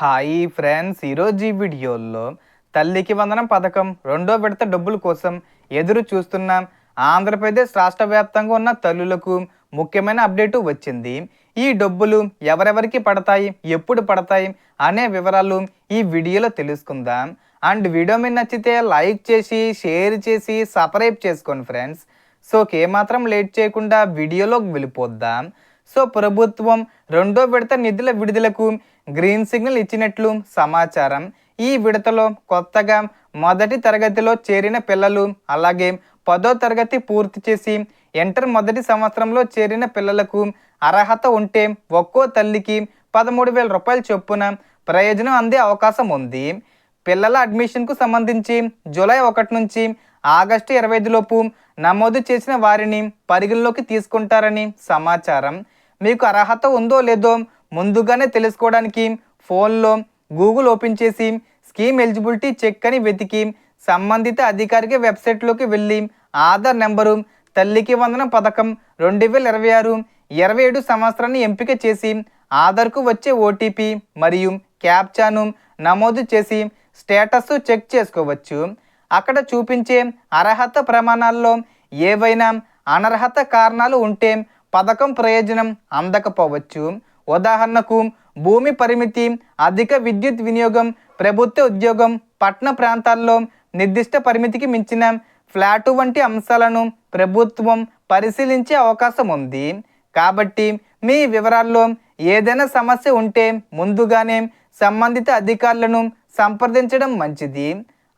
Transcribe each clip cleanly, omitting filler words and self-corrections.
Hi friends, ఈరోజు ఈ వీడియోలో తల్లికి వందనం పథకం రెండో విడత డబ్బుల కోసం ఎదురు చూస్తున్నాం. ఆంధ్రప్రదేశ్ రాష్ట్ర వ్యాప్తంగా ఉన్న తల్లులకు ముఖ్యమైన అప్డేటు వచ్చింది. ఈ డబ్బులు ఎవరెవరికి పడతాయి, ఎప్పుడు పడతాయి అనే వివరాలు ఈ వీడియోలో తెలుసుకుందాం. అండ్ వీడియో మీకు నచ్చితే లైక్ చేసి, షేర్ చేసి, సబ్స్క్రైబ్ చేసుకోండి ఫ్రెండ్స్. సో ఏమాత్రం లేట్ చేయకుండా వీడియోలోకి వెళ్ళిపోద్దాం. సో ప్రభుత్వం రెండో విడత నిధుల విడుదలకు గ్రీన్ సిగ్నల్ ఇచ్చినట్లు సమాచారం. ఈ విడతలో కొత్తగా మొదటి తరగతిలో చేరిన పిల్లలు, అలాగే 10వ తరగతి పూర్తి చేసి ఇంటర్ మొదటి సంవత్సరంలో చేరిన పిల్లలకు అర్హత ఉంటే ఒక్కో తల్లికి 13,000 రూపాయల చొప్పున ప్రయోజనం అందే అవకాశం ఉంది. పిల్లల అడ్మిషన్కు సంబంధించి జూలై 1 నుంచి ఆగస్టు 25 లోపు నమోదు చేసిన వారిని పరిగణలోకి తీసుకుంటారని సమాచారం. మీకు అర్హత ఉందో లేదో ముందుగానే తెలుసుకోవడానికి ఫోన్లో గూగుల్ ఓపెన్ చేసి స్కీమ్ ఎలిజిబిలిటీ చెక్ అని వెతికి సంబంధిత అధికారిక వెబ్సైట్లోకి వెళ్ళి ఆధార్ నెంబరు, తల్లికి వందనం పథకం 2026-27 సంవత్సరాన్ని ఎంపిక చేసి ఆధార్కు వచ్చే ఓటీపీ మరియు క్యాప్చాను నమోదు చేసి స్టేటస్ చెక్ చేసుకోవచ్చు. అక్కడ చూపించే అర్హత ప్రమాణాల్లో ఏవైనా అనర్హత కారణాలు ఉంటే పథకం ప్రయోజనం అందకపోవచ్చు. ఉదాహరణకు భూమి పరిమితి, అధిక విద్యుత్ వినియోగం, ప్రభుత్వ ఉద్యోగం, పట్టణ ప్రాంతాల్లో నిర్దిష్ట పరిమితికి మించిన ఫ్లాటు వంటి అంశాలను ప్రభుత్వం పరిశీలించే అవకాశం ఉంది. కాబట్టి మీ వివరాల్లో ఏదైనా సమస్య ఉంటే ముందుగానే సంబంధిత అధికారులను సంప్రదించడం మంచిది.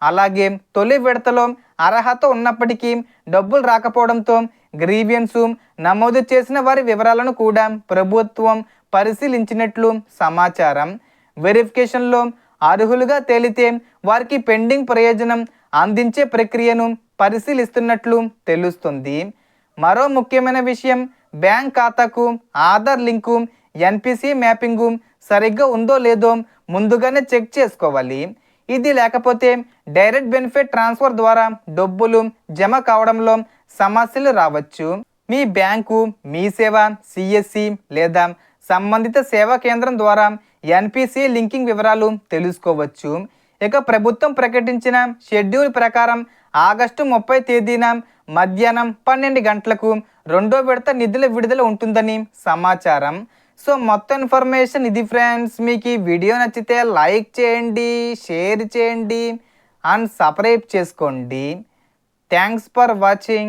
అలాగే తొలి విడతలో అర్హత ఉన్నప్పటికీ డబ్బులు రాకపోవడంతో గ్రీవియన్స్ నమోదు చేసిన వారి వివరాలను కూడా ప్రభుత్వం పరిశీలించినట్లు సమాచారం. వెరిఫికేషన్లో అర్హులుగా తేలితే వారికి పెండింగ్ ప్రయోజనం అందించే ప్రక్రియను పరిశీలిస్తున్నట్లు తెలుస్తుంది. మరో ముఖ్యమైన విషయం, బ్యాంక్ ఖాతాకు ఆధార్ లింకు, ఎన్పిసి మ్యాపింగు సరిగ్గా ఉందో లేదో ముందుగానే చెక్ చేసుకోవాలి. ఇది లేకపోతే డైరెక్ట్ బెనిఫిట్ ట్రాన్స్ఫర్ ద్వారా డబ్బులు జమ కావడంలో సమస్యలు రావచ్చు. మీ బ్యాంకు, మీ సేవ, సిఎస్సి లేదా సంబంధిత సేవా కేంద్రం ద్వారా ఎన్పిసి లింకింగ్ వివరాలు తెలుసుకోవచ్చు. ఇక ప్రభుత్వం ప్రకటించిన షెడ్యూల్ ప్రకారం ఆగస్టు 30 తేదీన మధ్యాహ్నం 12 గంటలకు రెండో విడత నిధుల విడుదల ఉంటుందని సమాచారం. సో మొత్తం ఇన్ఫర్మేషన్ ఇది ఫ్రెండ్స్. మీకు ఈ వీడియో నచ్చితే లైక్ చేయండి, షేర్ చేయండి అండ్ సబ్స్క్రైబ్ చేసుకోండి. Thanks for watching.